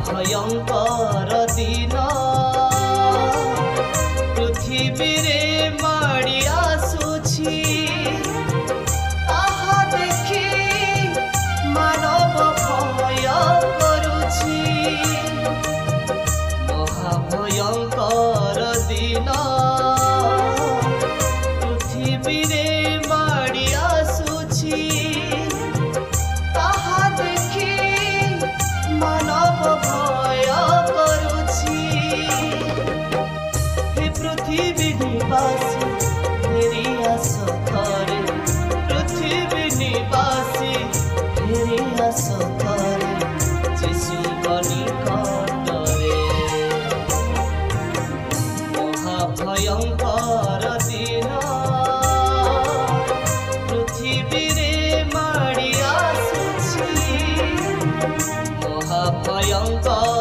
ভয়ঙ্কর দিন পৃথিবীরে মাড়ি আসুছি তাহা দেখি মানব ভয় করুছি মহাভয়ঙ্কর দিন পৃথিবীরে মাড়ি আসুছি তাহা দেখি মানব ভয় করুছি হে পৃথিবী নিবাসী ফেরি আস ঘরে পৃথিবী নিবাসী ফেরি আস ঘরে যিশুଙ୍କ নিকটরে মহাভয়ঙ্কর দিন পৃথিবীরে মাড়ি আসুছি মহাভয়ঙ্কর